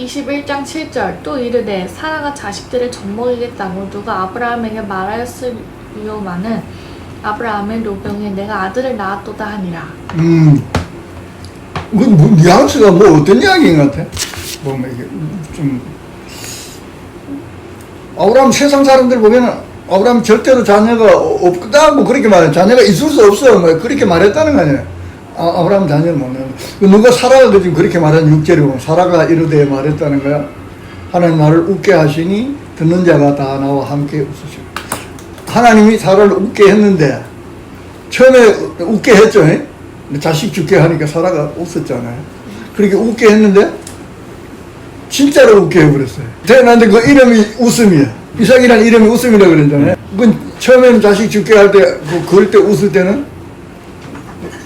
21장 7절 또 이르되 사라가 자식들을 젖먹이겠다고 누가 아브라함에게 말하였으리오마는 아브라함은 노병에 내가 아들을 낳았도다 하니라. 뭐, 뉘앙스가 뭐 어떤 이야기인 것 같아? 보면 이게 좀 아브라함 세상 사람들 보면은 아브라함 절대로 자녀가 없다고 그렇게 말해. 자녀가 있을 수 없어. 뭐 그렇게 말했다는 거 아니야. 아브라함 자녀를 못 낳는. 누가 사라가 지금 그렇게 말한 6절이고 사라가 이르되 말했다는 거야. 하나님 나를 웃게 하시니 듣는 자가 다 나와 함께 웃으시고. 하나님이 사라를 웃게 했는데 처음에 웃게 했죠. 자식 죽게 하니까 사라가 웃었잖아요. 그렇게 웃게 했는데 진짜로 웃게 해버렸어요. 태어났는데 그 이름이 웃음이야. 이삭이라는 이름이 웃음이라고 그랬잖아요. 그건 처음에는 자식 죽게 할 때, 그럴 때 웃을 때는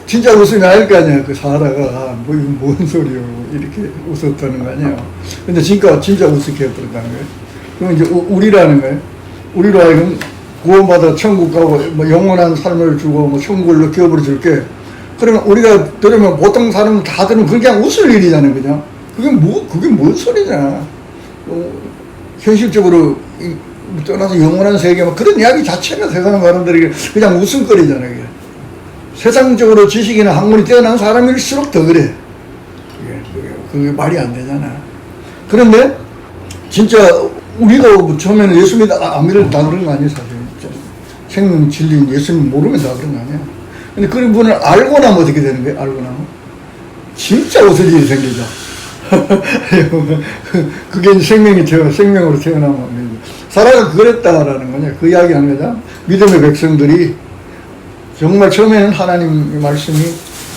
진짜 웃음이 아닐 거 아니야. 그 사라가 뭔 소리요. 이렇게 웃었다는 거 아니에요. 근데 진짜 웃게 해버렸다는 거예요. 그럼 이제 우리라는 거예요. 우리로 하여금 구원받아 천국 가고 뭐 영원한 삶을 주고 뭐 천국을 느껴버려 줄게. 그러면 우리가 들으면 보통 사람은 다 들으면 그냥 웃을 일이잖아요. 그냥. 그게 뭔 소리냐. 현실적으로 떠나서 영원한 세계, 뭐 그런 이야기 자체가 세상 사람들이 그냥 웃음거리잖아요. 그게. 세상적으로 지식이나 학문이 뛰어난 사람일수록 더 그래. 그게 말이 안 되잖아. 그런데 진짜 우리도 처음에는 예수 안 믿을 다 그런 거 아니에요, 사실. 생명 진리인 예수님 모르면 다 그런 거 아니야. 근데 그런 분을 알고 나면 어떻게 되는 거예요? 알고 나면? 진짜 웃을 일이 생기죠. 그게 생명으로 태어나면. 사라가 그랬다라는 거냐. 그 이야기 하는 거죠. 믿음의 백성들이 정말 처음에는 하나님의 말씀이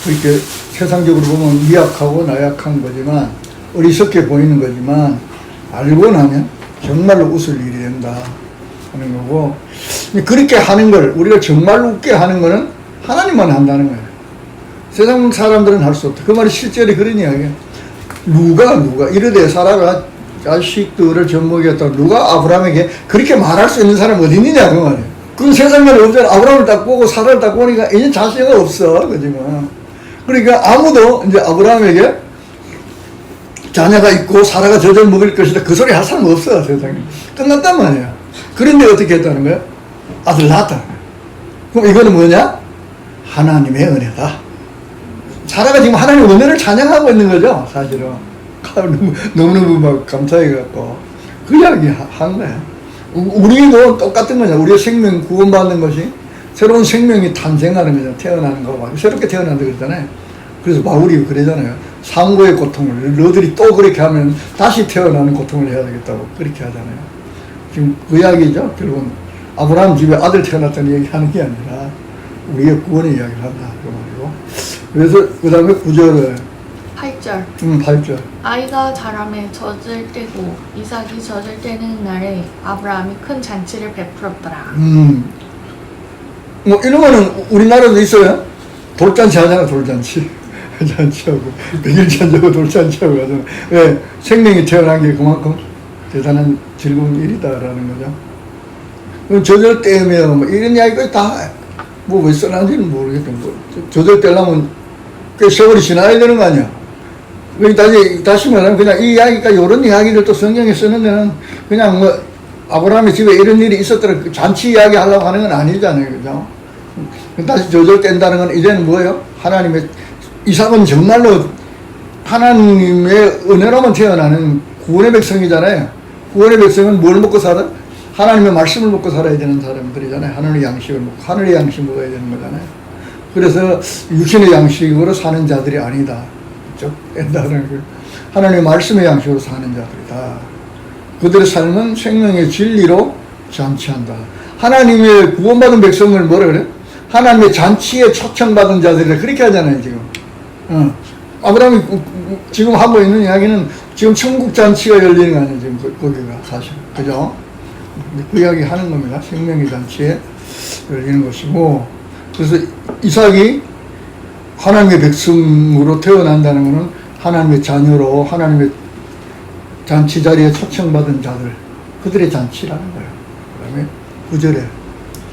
그렇게 세상적으로 보면 미약하고 나약한 거지만, 어리석게 보이는 거지만, 알고 나면 정말로 웃을 일이 된다 하는 거고, 그렇게 하는 걸, 우리가 정말로 웃게 하는 거는 하나님만 한다는 거예요. 세상 사람들은 할 수 없다. 그 말이 실제로 그런 이야기예요. 누가 이르되 사라가 자식들을 젖먹이겠다고 누가 아브라함에게 그렇게 말할 수 있는 사람이 어디 있느냐 그 말이에요. 그건 세상에 없잖아. 아브라함을 딱 보고 사라를 딱 보니까 이제 자식이 없어. 그지만. 그러니까 아무도 이제 아브라함에게 자녀가 있고 사라가 젖을 먹일 것이다. 그 소리 할 사람 없어. 세상에. 끝났단 말이야. 그런데 어떻게 했다는 거야? 아들 낳았다는 거야. 그럼 이거는 뭐냐? 하나님의 은혜다. 사라가 지금 하나님의 은혜를 찬양하고 있는 거죠. 사실은. 너무너무 막 감사해갖고. 그 이야기 한 거야. 우리도 똑같은 거냐. 우리의 생명 구원받는 것이 새로운 생명이 탄생하는 거잖아. 태어나는 거. 새롭게 태어난다 그러잖아요. 그래서 바울이 그러잖아요. 상고의 고통을 너희들이 또 그렇게 하면 다시 태어나는 고통을 해야 되겠다고 그렇게 하잖아요. 지금 그 이야기죠. 결국은 아브라함 집에 아들 태어났다는 얘기 하는 게 아니라 우리의 구원의 이야기를 한다. 그 말이고. 그래서 그 다음에 9절을 8절 8절 아이가 자라매 젖을 떼고 이삭이 젖을 떼는 날에 아브라함이 큰 잔치를 베풀었더라. 뭐 이런 거는 우리나라도 있어요. 돌잔치 하잖아. 돌잔치 잔치하고 백일잔치하고 돌잔치하고 하잖아. 왜? 생명이 태어난 게 그만큼 대단한 즐거운 일이다라는 거죠. 젖을 떼면 뭐 이런 이야기가 다 뭐 왜 써놨는지는 모르겠던 거. 젖을 떼려면 꽤 세월이 지나야 되는 거 아니야. 다시 말하면 그냥 이 이야기가 이런 이야기를 또 성경에 쓰는 데는 그냥 뭐 아브라함의 집에 이런 일이 있었더라 잔치 이야기 하려고 하는 건 아니잖아요. 그죠? 다시 젖을 뗀다는 건 이제는 뭐예요? 하나님의 이삭은 정말로 하나님의 은혜로만 태어나는 구원의 백성이잖아요. 구원의 백성은 뭘 먹고 살아? 하나님의 말씀을 먹고 살아야 되는 사람들이잖아요. 하늘의 양식을 먹고 하늘의 양식 먹어야 되는 거잖아요. 그래서 육신의 양식으로 사는 자들이 아니다. 그렇죠? 하나님의 말씀의 양식으로 사는 자들이다. 그들의 삶은 생명의 진리로 잔치한다. 하나님의 구원받은 백성을 뭐라 그래? 하나님의 잔치에 초청받은 자들이라 그렇게 하잖아요. 지금 아브라함이 지금 하고 있는 이야기는 지금 천국 잔치가 열리는 거 아니에요. 지금 거기가 사실. 그죠? 그 이야기 하는 겁니다. 생명의 잔치에 열리는 것이고, 그래서 이삭이 하나님의 백성으로 태어난다는 것은 하나님의 자녀로 하나님의 잔치 자리에 초청받은 자들, 그들의 잔치라는 거예요. 그 다음에 9절에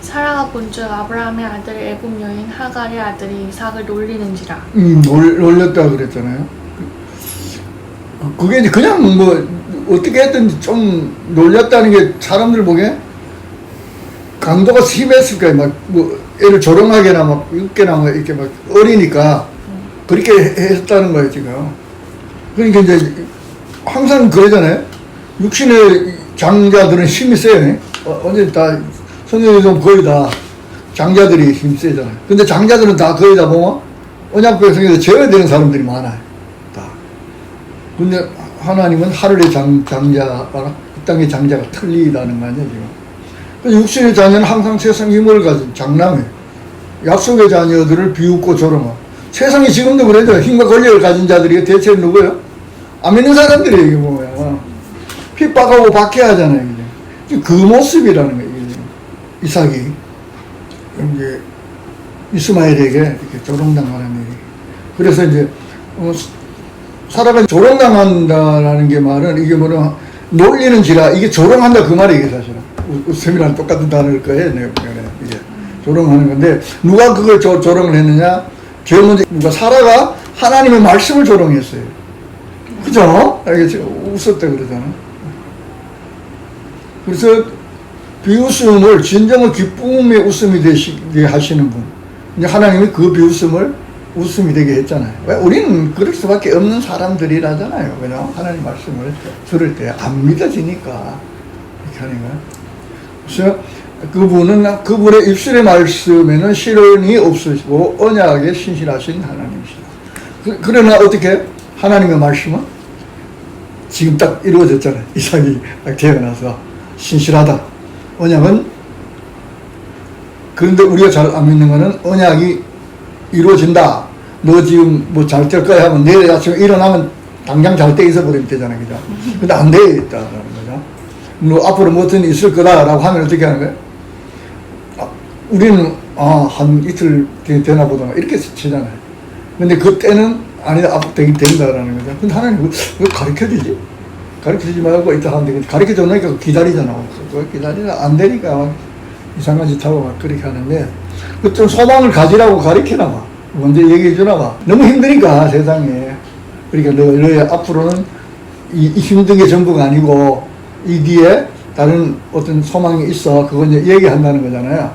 사라가 본즉 아브라함의 아들 애굽 여인 하갈의 아들이 이삭을 놀리는지라. 놀렸다 그랬잖아요. 그게 이제 그냥 뭐 어떻게 했든지 좀 놀렸다는 게 사람들 보기에 강도가 심했을 거예요. 막 뭐 애를 조롱하게나 막 육게나 막 이렇게 막 어리니까 그렇게 했다는 거예요 지금. 그러니까 이제 항상 그러잖아요. 육신의 장자들은 힘이 세요. 언제 다 성경에도 거의 다 장자들이 힘이 세잖아요. 근데 장자들은 다 거의 다 보면 언약궤 성경에서 제외되는 사람들이 많아요. 다. 근데 하나님은 하늘의 장자가 이 땅의 장자가 틀리다는 거 아니에요 지금. 육신의 자녀는 항상 세상 힘을 가진 장남이에요. 약속의 자녀들을 비웃고 조롱하고. 세상이 지금도 그래요. 힘과 권력을 가진 자들이 대체 누구예요? 안 믿는 사람들이에요, 이게 뭐야. 핍박하고 박해하잖아요, 이게. 그 모습이라는 거예요, 이게. 이삭이. 이제 이스마엘에게 이렇게 조롱당하는 일이. 그래서 이제, 사라가 조롱당한다라는 게 말은 이게 뭐냐, 놀리는지라, 이게 조롱한다 그 말이 이게 사실은. 웃음이랑 똑같은 단어일 거예요, 내가 보기에는. 이게 조롱하는 건데, 누가 그걸 조롱을 했느냐? 제일 먼저, 누가 사라가 하나님의 말씀을 조롱했어요. 그죠? 알겠죠? 웃었다 그러잖아. 그래서 비웃음을 진정한 기쁨의 웃음이 되시게 하시는 분. 이제 하나님이 그 비웃음을 웃음이 되게 했잖아요. 왜? 우리는 그럴 수밖에 없는 사람들이라잖아요. 그냥 하나님 말씀을 들을 때 안 믿어지니까 이렇게 하는 거야. 그래서 그분의 입술의 말씀에는 실언이 없으시고 언약에 신실하신 하나님이시다. 그러나 어떻게? 하나님의 말씀은 지금 딱 이루어졌잖아요. 이삭이 딱 태어나서 신실하다. 언약은 그런데 우리가 잘 안 믿는 거는 언약이 이루어진다. 너 지금 뭐 잘 될 거야 하면 내일 아침에 일어나면 당장 잘 때 있어버리면 되잖아요. 그죠? 근데 안 돼 있다라는 거죠. 뭐 앞으로 무엇은 있을 거다라고 하면 어떻게 하는 거예요? 우리는 한 이틀 되나 보다 이렇게 치잖아요. 근데 그때는 아니다, 앞으로 되긴 된다라는 거죠. 근데 하나님 왜 가르쳐주지? 가르쳐주지 말고 이따 하면 되겠지. 가르쳐주니까 기다리잖아. 기다리다 안 되니까 막 이상한 짓 하고 막 그렇게 하는데 그 좀 소망을 가지라고 가르치나 봐. 먼저 얘기해 주나 봐. 너무 힘드니까 세상에. 그러니까 너의 앞으로는 이 힘든 게 전부가 아니고 이 뒤에 다른 어떤 소망이 있어. 그건 이제 얘기한다는 거잖아요.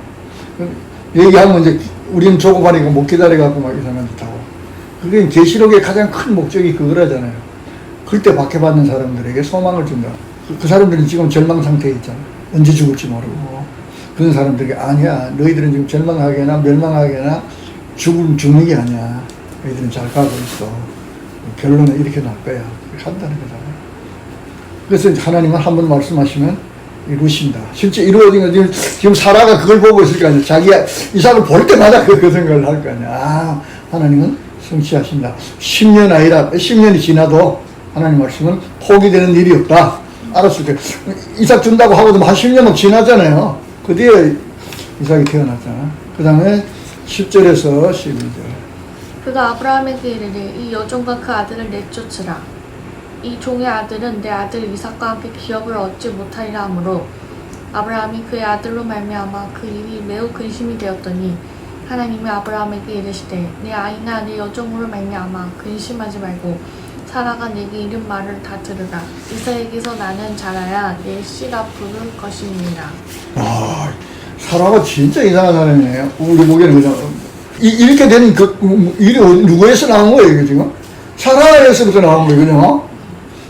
얘기하면 이제 우리는 조급하니까 못 기다려갖고 막 이상한 짓 하고. 그게 계시록의 가장 큰 목적이 그거라잖아요. 그때 박해받는 사람들에게 소망을 준다. 그 사람들은 지금 절망 상태에 있잖아. 언제 죽을지 모르고. 그런 사람들에게 아니야. 너희들은 지금 절망하거나 멸망하거나 죽는 게 아니야. 너희들은 잘 가고 있어. 결론은 이렇게 날 거야. 그렇게 한다는 거잖아요. 그래서 하나님은 한 번 말씀하시면 이루신다. 실제 이루어진 거 지금 사라가 그걸 보고 있을 거 아니야. 자기가 이삭을 볼 때마다 그 생각을 할 거 아니야. 하나님은 성취하신다. 10년 아니라 10년이 지나도 하나님 말씀은 포기되는 일이 없다. 알았을 때 이삭 준다고 하고도 한 10년은 지나잖아요. 그 뒤에 이삭이 태어났잖아. 그 다음에 10절에서 12절. 그가 아브라함에게 이르되 이 여종과 그 아들을 내쫓으라. 이 종의 아들은 내 아들 이삭과 함께 기업을 얻지 못하리라 하므로 아브라함이 그의 아들로 말미암아 그 일이 매우 근심이 되었더니 하나님이 아브라함에게 이르시되 내 아이나 내 여종으로 말미암아 근심하지 말고 사라가 내게 이른 말을 다 들으라. 이삭에게서 나는 자라야 내 씨가 부를 것이니라. 와, 사라가 진짜 이상한 사람이네요. 우리 보기에는 그냥 이렇게 된 그 일이 누구에서 나온 거예요, 이게 지금? 사라에서부터 나온 거예요, 그냥.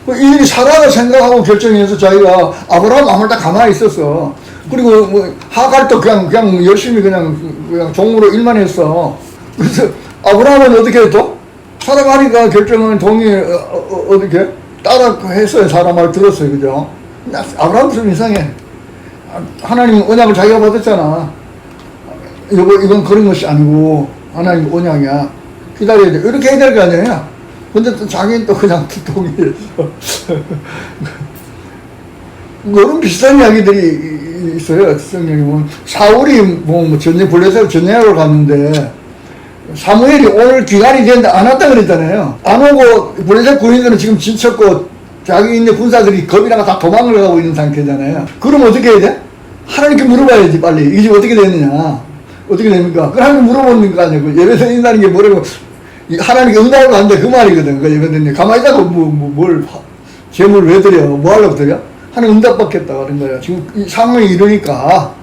그 일이 사라가 생각하고 결정해서 자기가 아브라함 아무리 다 가만히 있었어. 그리고 뭐 하갈도 그냥 열심히 그냥 종으로 일만 했어. 그래서 아브라함은 어떻게 했어? 사라가 하니까 결정은 어떻게 따라 했어요. 사람 말 들었어요, 그죠? 아브라함 좀 이상해. 하나님 언약을 자기가 받았잖아. 이건 그런 것이 아니고 하나님 언약이야. 기다려야 돼. 이렇게 해야 될 거 아니에요? 근데 또 자기는 또 그냥 동의했어. 그런 비슷한 이야기들이 있어요. 성경에 보면 사울이 뭐 전쟁 블레셋 전쟁하러 갔는데 사무엘이 오늘 기간이 됐는데 안 왔다 그랬잖아요. 안 오고 블레셋 군인들은 지금 지쳤고 자기 있는 군사들이 겁이 나가 다 도망을 가고 있는 상태잖아요. 그럼 어떻게 해야 돼? 하나님께 물어봐야지 빨리. 이게 지금 어떻게 됐느냐. 어떻게 됩니까? 그 하나님 물어보는 거 아니에요. 예배 드린다는 게 뭐라고. 하나님께 응답을 받는다 그 말이거든. 그런데 가만히 있다가 재물 왜 드려? 뭐 하려고 드려? 하나님 응답 받겠다 그런 거야. 지금 이 상황이 이러니까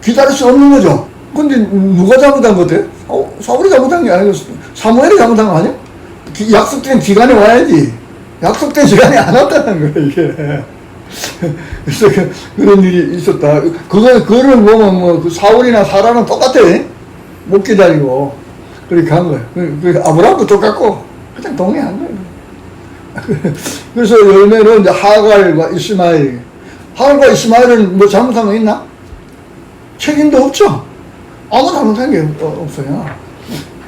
기다릴 수 없는 거죠. 근데 누가 잘못한 것 같아? 사울이 잘못한 게 아니고 사무엘이 잘못한 거 아니야? 약속된 기간에 와야지. 약속된 시간에 안 왔다는 거야 이게. 그래서 그런 일이 있었다. 그거를 보면 그 사울이나 사라는 똑같아. 못 기다리고 그렇게 한 거야. 아브라함도 똑같고 그냥 동의한 거야. 그래서 열매는 이제 하갈과 이스마엘. 하갈과 이스마엘은 뭐 잘못한 거 있나? 책임도 없죠. 아무 잘못한 게 없어요.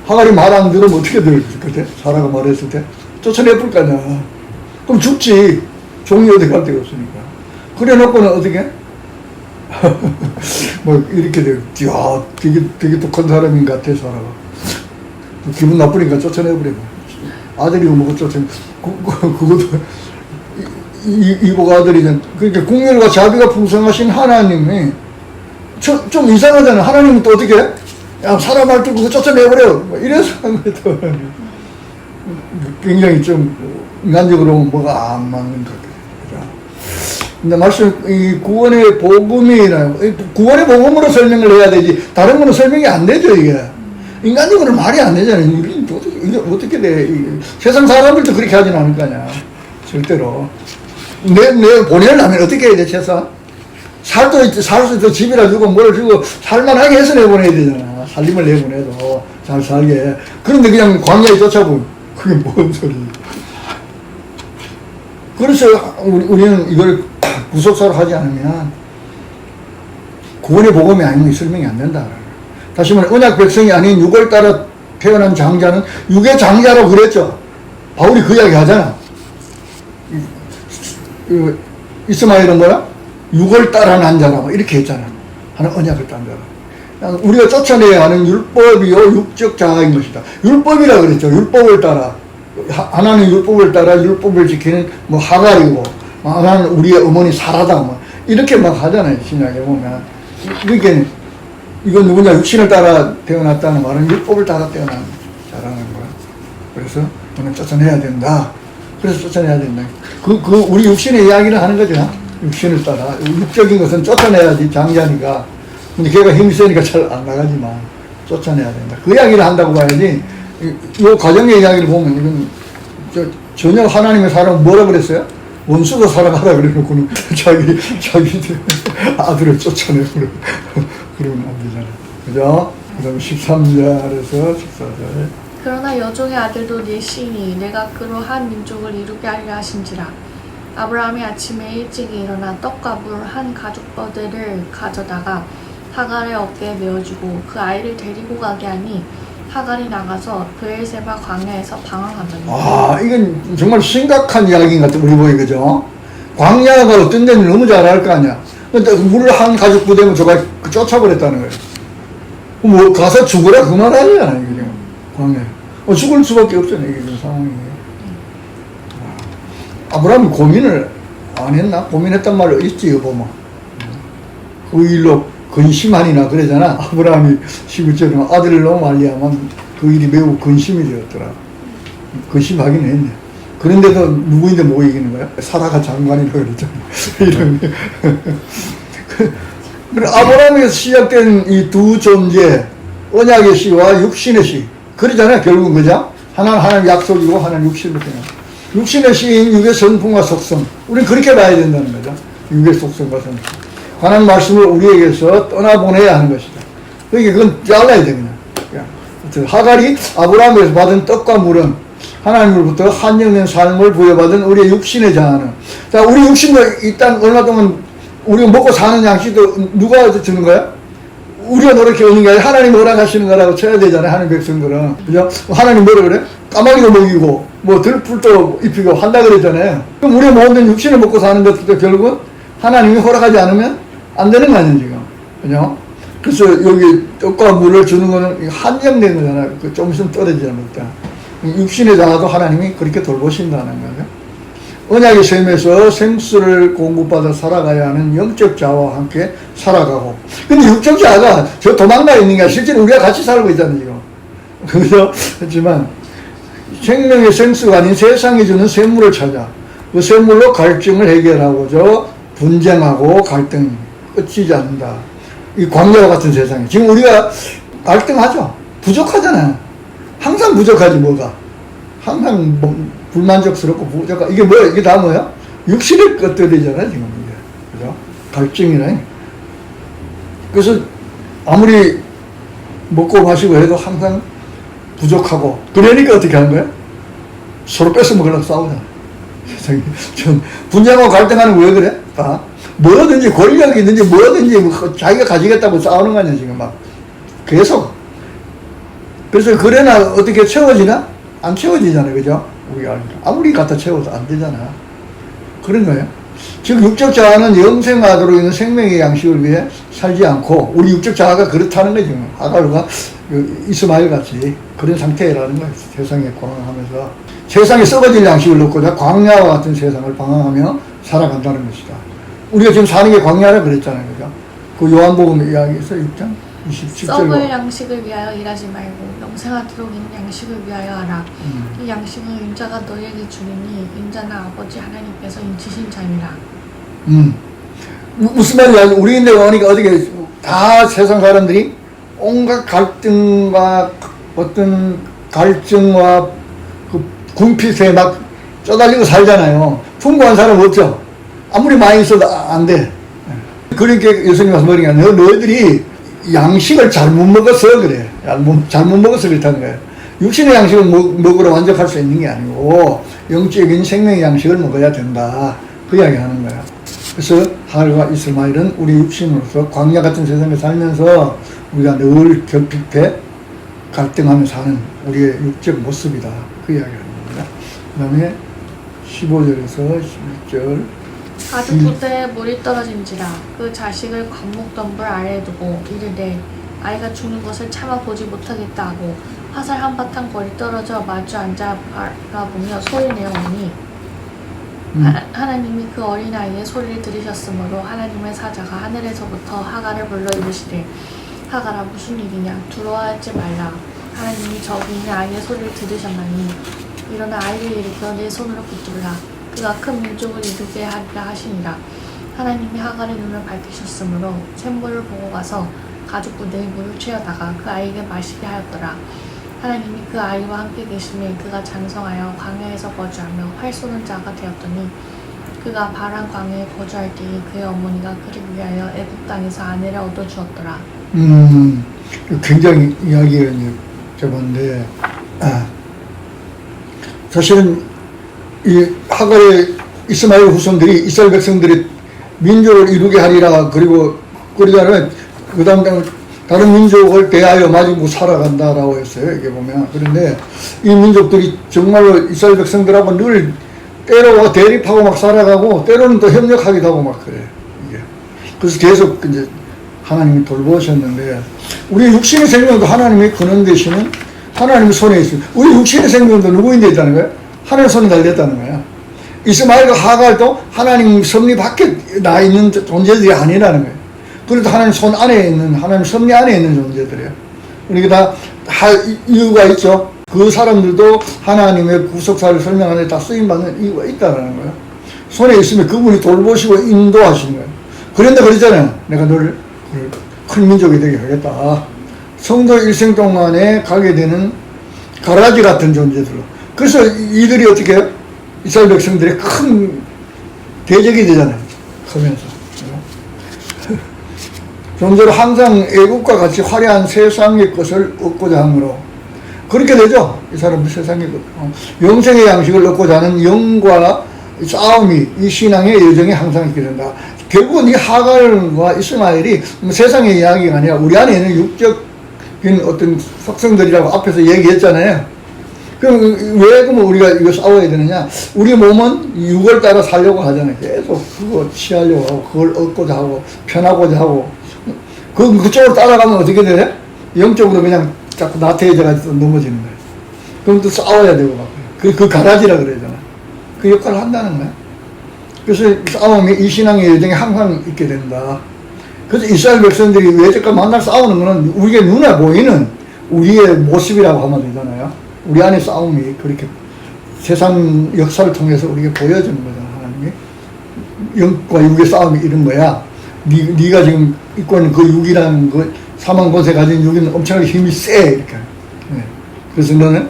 하갈이 말 안 들으면 어떻게 될 것 같아? 사라가 말했을 때 쫓아내볼 거 아니야. 그럼 죽지. 종이 어디 갈 데가 없으니까. 그래 놓고는 어떻게? 뭐 이렇게 돼요. 야, 되게 독한 사람인 것 같아 사라가. 기분 나쁘니까 쫓아내버려. 아들이고 뭐고 쫓아내. 그것도 이복 아들이잖아. 그러니까 국률과 자비가 풍성하신 하나님이 좀 이상하잖아. 하나님은 또 어떻게 해? 야, 사람 말 듣고 쫓아내버려. 뭐 이래서 한 거죠. 굉장히 좀 인간적으로 뭐가 안 맞는 것 같아요. 근데 이 구원의 복음이나, 구원의 복음으로 설명을 해야 되지, 다른 거는 설명이 안 되죠, 이게. 인간적으로는 말이 안 되잖아요. 이게 어떻게 돼. 세상 사람들도 그렇게 하진 않을 거 아니야. 절대로. 내 보내려면 어떻게 해야 돼, 세상? 살 수 있도 집이라 주고 뭘 주고 살만하게 해서 내보내야 되잖아. 살림을 내보내도 잘 살게. 그런데 그냥 광야에 쫓아보면 그게 뭔 소리. 그래서 우리는 이걸 구속사로 하지 않으면 구원의 복음이 아니면 설명이 안 된다. 다시 말해 언약 백성이 아닌 육을 따라 태어난 장자는 육의 장자라고 그랬죠. 바울이 그 이야기 하잖아. 이스마엘은 뭐야? 육을 따라 난 자라 이렇게 했잖아. 하는 언약을 딴 자라. 우리가 쫓아내야 하는 율법이요 육적 자아인 것이다. 율법이라 그랬죠. 율법을 따라. 하나는 율법을 따라 율법을 지키는 뭐 하갈이고, 하나는 우리의 어머니 사라다 뭐 이렇게 막 하잖아요. 신약에 보면. 그러니까 이건 누구냐 육신을 따라 태어났다는 말은 율법을 따라 태어난 자라는 거야. 그래서 우리는 쫓아내야 된다. 그래서 쫓아내야 된다. 우리 육신의 이야기를 하는 거죠. 육신을 따라. 육적인 것은 쫓아내야지 장자니까. 근데 걔가 힘이 세니까 잘 안 나가지만 쫓아내야 된다. 그 이야기를 한다고 봐야지. 이 과정의 이야기를 보면 이건 전혀 하나님의 사람은 뭐라 그랬어요? 원수도 사랑하라 그래놓고는 자기 아들을 쫓아내고 그러면 안 되잖아요. 그죠? 그 다음에 13절에서 14절. 그러나 여종의 아들도 네 시인이 내가 그로 한 민족을 이루게 하리라 하신지라. 아브라함이 아침에 일찍이 일어나 떡과 물 한 가죽버들을 가져다가 하갈의 어깨에 메어주고 그 아이를 데리고 가게 하니 하갈이 나가서 브엘세바 광야에서 방황하더니. 이건 정말 심각한 이야기인 것 같아 우리 보기. 그죠? 광야가 어떤 데는 너무 잘 알 거 아니야. 근데 물을 한 가죽 부대면 저가 쫓아버렸다는 거예요. 뭐 가서 죽으라 그 말 아니잖아 이게. 광야. 죽을 수밖에 없잖아 이게 지금 상황이. 아브라함이 고민을 안 했나? 고민했단 말 있지 여보면. 그 일로 근심하니나 그러잖아. 아브라함이 19절에 아들로 말미암아 그 일이 매우 근심이 되었더라. 근심하긴 했네. 그런데도 누구인데 뭐 이기는 거야? 사라가 장관이라고 그랬잖아. 이런. 아브라함에서 시작된 이 두 존재, 언약의 씨와 육신의 씨. 그러잖아요, 결국은. 그죠? 하나는 하나님 약속이고 하나는 육신을 통해. 육신의 씨인 육의 성품과 속성. 우리는 그렇게 봐야 된다는 거죠. 육의 속성과 성품. 하나님 말씀을 우리에게서 떠나보내야 하는 것이다. 그러니까 그건 잘라야 돼, 그냥. 하갈이 아브라함에서 받은 떡과 물은 하나님으로부터 한영된 삶을 부여받은 우리의 육신의 자아는. 자, 우리 육신도 일단 얼마 동안 우리가 먹고 사는 양식도 누가 주는 거야? 우리가 노력해 오는 게 아니라 하나님 허락하시는 거라고 쳐야 되잖아요, 하나님 백성들은. 그죠? 하나님 뭐라 그래? 까마귀도 먹이고, 뭐 들풀도 입히고 한다 그랬잖아요. 그럼 우리가 모든 육신을 먹고 사는 것도 결국은 하나님이 허락하지 않으면 안 되는 거 아니에요, 지금. 그죠? 그래서 여기 떡과 물을 주는 거는 한정된 거잖아요. 그 좀 있으면 떨어지지 않을까. 육신의 자아도 하나님이 그렇게 돌보신다는 거죠. 언약의 셈에서 생수를 공급받아 살아가야 하는 영적 자아와 함께 살아가고. 근데 육적 자아가 저 도망가 있는 게 실제로 우리가 같이 살고 있잖아요, 지금. 그죠? 그렇지만 생명의 생수가 아닌 세상이 주는 샘물을 찾아 그 샘물로 갈증을 해결하고자 분쟁하고 갈등 끝이지 않는다. 이 광야와 같은 세상에 지금 우리가 갈등하죠. 부족하잖아요. 항상 부족하지 뭐가. 항상 뭐 불만족스럽고 부족하. 이게 뭐야? 이게 다 뭐야? 육신의 것들이잖아요 지금 이게. 그죠? 갈증이네. 그래서 아무리 먹고 마시고 해도 항상 부족하고 그러니까 어떻게 하는 거야? 서로 뺏어 먹으려고 싸우잖아. 세상에 전 분쟁하고 갈등하는 왜 그래? 다 뭐든지 권력이 있는지 뭐든지 자기가 가지겠다고 싸우는 거 아니야 지금 막 계속. 그래서 그래나 어떻게 채워지나? 안 채워지잖아요. 그죠? 우리가 아무리 갖다 채워도 안 되잖아. 그런 거예요. 즉 육적 자아는 영생하도록 있는 생명의 양식을 위해 살지 않고 우리 육적 자아가 그렇다는 거죠. 아가루가 이스마엘 같이 그런 상태라는 거예요. 세상에 광항하면서 세상에 썩어질 양식을 넣고자 광야와 같은 세상을 방황하며 살아간다는 것이다. 우리가 지금 사는 게 광야라 그랬잖아요. 그죠? 그 요한복음 이야기에서 6장 27절 썩을 양식을 위하여 일하지 말고 영생하도록 있는 양식을 위하여 하라. 이 양식은 인자가 너희에게 주리니 인자는 아버지 하나님께서 인치신 자니라. 무슨 말이야? 우리인데 오니까 어떻게 다 세상 사람들이 온갖 갈등과 어떤 갈증과 그 군핏에 막 쪼달리고 살잖아요. 풍부한 사람 없죠? 아무리 많이 있어도 안 돼. 그러니까 예수님 와서 뭐냐면 너희들이 양식을 잘못 먹어서 그래. 잘못 먹어서 그렇다는 거예요. 육신의 양식을 먹으러 완벽할 수 있는 게 아니고 영적인 생명의 양식을 먹어야 된다. 그 이야기 하는 거야. 그래서 하갈과 이스마엘은 우리 육신으로서 광야 같은 세상에 살면서 우리가 늘 결핍해 갈등하며 사는 우리의 육적 모습이다. 그 이야기를 하는 겁니다. 그 다음에 15절에서 11절 아주 부대에 물이 떨어진지라 그 자식을 관목덤불 아래에 두고 이르되 아이가 죽는 것을 참아 보지 못하겠다 하고 화살 한바탕 거리 떨어져 마주 앉아 바라보며 소리내어오니 하나님이 그 어린아이의 소리를 들으셨으므로 하나님의 사자가 하늘에서부터 하갈을 불러 이르시되 하갈아 무슨 일이냐 두려워하지 말라 하나님이 저기 있는 아이의 소리를 들으셨나니 일어나 아이를 일으켜 내 손으로 붙들라 그가 큰 민족을 이루게 하리라 하시니라. 하나님이 하갈의 눈을 밝히셨으므로 샘물을 보고 가서 가죽 부대에 물을 채워다가 그 아이에게 마시게 하였더라. 하나님이 그 아이와 함께 계심에 그가 장성하여 광야에서 거주하며 활 쏘는 자가 되었더니 그가 바란 광야에 거주할 때에 그의 어머니가 그를 위하여 애굽 땅에서 아내를 얻어주었더라. 굉장히 이야기가 적은데 사실은 이 하갈의 이스마엘 후손들이 이스라엘 백성들의 민족을 이루게 하리라 그리고 그러자면 그 다음 다른 민족을 대하여 마주고 살아간다라고 했어요. 이게 보면. 그런데 이 민족들이 정말로 이스라엘 백성들하고 늘 때로 대립하고 막 살아가고 때로는 또 협력하기도 하고 막 그래. 이게. 그래서 계속 이제 하나님이 돌보셨는데 우리 육신의 생명도 하나님의 근원 되시는 하나님의 손에 있어요. 우리 육신의 생명도 누구인데 있다는 거예요? 하나님 손에 달렸다는 거야. 이스마엘과 하갈도 하나님 섭리 밖에 나 있는 존재들이 아니라는 거예요. 그래도 하나님 손 안에 있는, 하나님 섭리 안에 있는 존재들이에요. 그러니까 다 이유가 있죠. 그 사람들도 하나님의 구속사를 설명하는데 다 쓰임받는 이유가 있다는 거예요. 손에 있으면 그분이 돌보시고 인도하시는 거예요. 그런데 그러잖아요. 내가 너를 큰 민족이 되게 하겠다. 성도 일생 동안에 가게 되는 가라지 같은 존재들로. 그래서 이들이 어떻게 해요? 이스라엘 백성들의 큰 대적이 되잖아요. 크면서. 좀처럼 항상 애국과 같이 화려한 세상의 것을 얻고자 하므로 그렇게 되죠. 이 사람들 세상의 것. 영생의 양식을 얻고자 하는 영과 싸움이 이 신앙의 여정에 항상 있게 된다. 결국은 이 하갈과 이스마엘이 세상의 이야기가 아니라 우리 안에 있는 육적인 어떤 속성들이라고 앞에서 얘기했잖아요. 그럼 왜 그러면 우리가 이거 싸워야 되느냐? 우리 몸은 육을 따라 살려고 하잖아요. 계속 그거 취하려고 하고 그걸 얻고자 하고 편하고자 하고 그쪽으로 따라가면 어떻게 돼? 영적으로 그냥 자꾸 나태해져가지고 넘어지는 거예요. 그럼 또 싸워야 되고 막 그 가라지라 그러잖아. 그 역할을 한다는 거야. 그래서 싸움이 이 신앙의 여정에 항상 있게 된다. 그래서 이스라엘 백성들이 외적과 만날 싸우는 거는 우리의 눈에 보이는 우리의 모습이라고 하면 되잖아요. 우리 안에 싸움이 그렇게 세상 역사를 통해서 우리에게 보여주는 거잖아. 하나님이 영과 육의 싸움이 이런 거야. 네가 지금 입고 있는 그 육이라는 그 사망 권세 가진 육은 엄청나게 힘이 세 이렇게. 네. 그래서 너는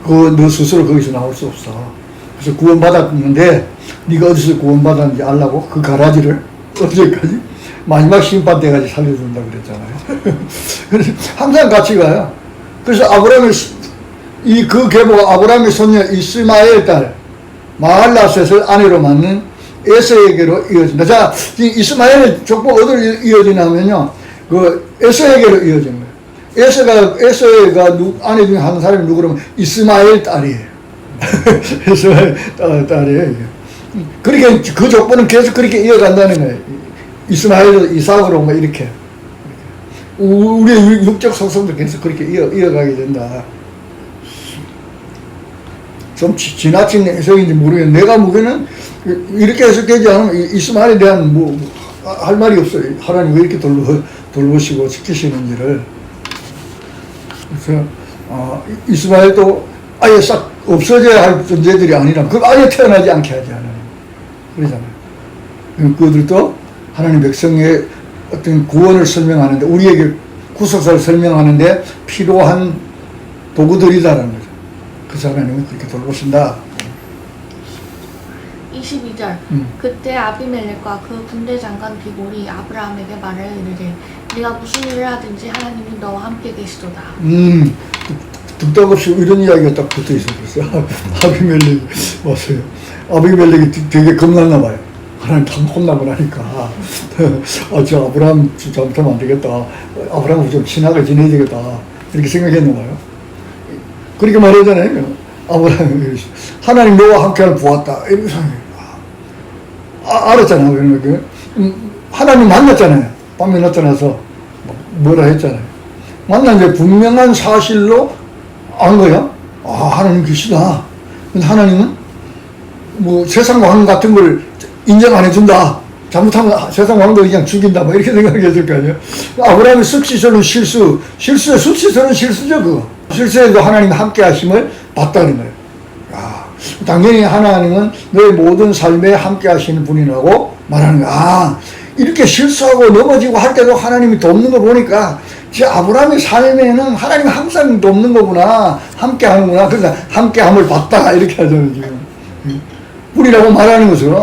너 스스로 거기서 나올 수 없어. 그래서 구원받았는데 네가 어디서 구원받았는지 알라고 그 가라지를 언제까지 마지막 심판 때까지 살려준다고 그랬잖아요. 그래서 항상 같이 가요. 그래서 아브라함의 그 계보가 아브라함의 손녀 이스마엘 딸 마할라셋을 아내로 맞는 에서에게로 이어진다. 자, 이스마엘의 족보가 어디로 이어지냐면요, 그 에서에게로 이어진 거예요. 에서가 아내 중에 한 사람이 누구라면 이스마엘 딸이에요. 이스마엘 딸이에요. 그렇게 그 족보는 계속 그렇게 이어간다는 거예요. 이스마엘, 이삭으로 뭐 이렇게. 우리의 육적 속성도 계속 그렇게 이어가게 된다. 좀 지나친 해석인지 모르겠는데, 내가 보기에는 이렇게 해석되지 않으면 이스마엘에 대한 할 말이 없어요. 하나님 왜 이렇게 돌보시고 지키시는지를. 그래서, 이스마엘도 아예 싹 없어져야 할 존재들이 아니라, 그걸 아예 태어나지 않게 하지 않아요. 그러잖아요. 그들도 하나님 백성의 어떤 구원을 설명하는데, 우리에게 구속사를 설명하는데 필요한 도구들이다라는 거죠. 그래서 하나님은 그렇게 돌보신다. 22절 그때 아비멜렉과 그 군대 장관 비골이 아브라함에게 말을 이르되 네가 무슨 일을 하든지 하나님이 너와 함께 계시도다. 득덕없이 이런 이야기가 딱 붙어 있었어요. 아비멜렉이 왔어요. 아비멜렉이 되게 겁났나 봐요. 하나님 다 혼나고 나니까 저 아브라함 잘못하면 안 되겠다. 아브라함하고 좀 친하게 지내야 되겠다. 이렇게 생각했나 봐요. 그렇게 말하잖아요. 아브라함이 하나님 너와 함께하는 보았다. 이런 생각이 알았잖아요. 그러니까 하나님 만났잖아요. 밤에 나타나서 뭐라 했잖아요. 만났는데 분명한 사실로 안 거야. 하나님 계시다. 근데 하나님은 뭐 세상 왕 같은 걸 인정 안 해준다. 잘못하면 세상 왕들 그냥 죽인다. 뭐 이렇게 생각했을 거 아니에요. 아브라함의 습시설은 습시설은 실수죠. 그거. 실수에도 하나님 함께 하심을 봤다는 거예요. 당연히 하나님은 너의 모든 삶에 함께 하시는 분이라고 말하는 거야. 이렇게 실수하고 넘어지고 할 때도 하나님이 돕는 거 보니까 아브라함의 삶에는 하나님이 항상 돕는 거구나. 함께 하는구나. 그래서 함께 함을 봤다. 이렇게 하잖아요, 지금. 우리라고 말하는 것은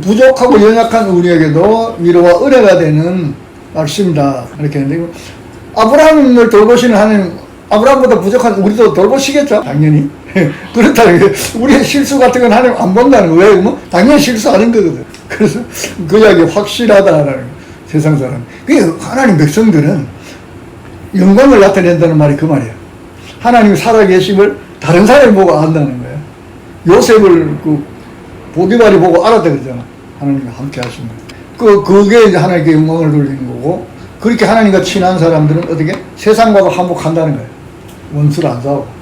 부족하고 연약한 우리에게도 위로와 은혜가 되는 말씀이다. 이렇게 했는데, 아브라함을 돌보시는 하나님, 아브라함보다 부족한 우리도 돌보시겠죠? 당연히. 그렇다는 게, 우리의 실수 같은 건 하나님 안 본다는 거예요. 왜? 당연히 실수하는 거거든. 그래서 그 이야기 확실하다라는 거예요. 세상 사람. 그 하나님 백성들은 영광을 나타낸다는 말이 그 말이에요. 하나님이 살아계심을 다른 사람이 보고 안다는 거예요. 요셉을 보디발이 보고 알았다 그러잖아. 하나님과 함께 하신 거. 그게 이제 하나님께 영광을 돌리는 거고, 그렇게 하나님과 친한 사람들은 어떻게? 세상과도 화목한다는 거예요. 원수를 안 싸우고.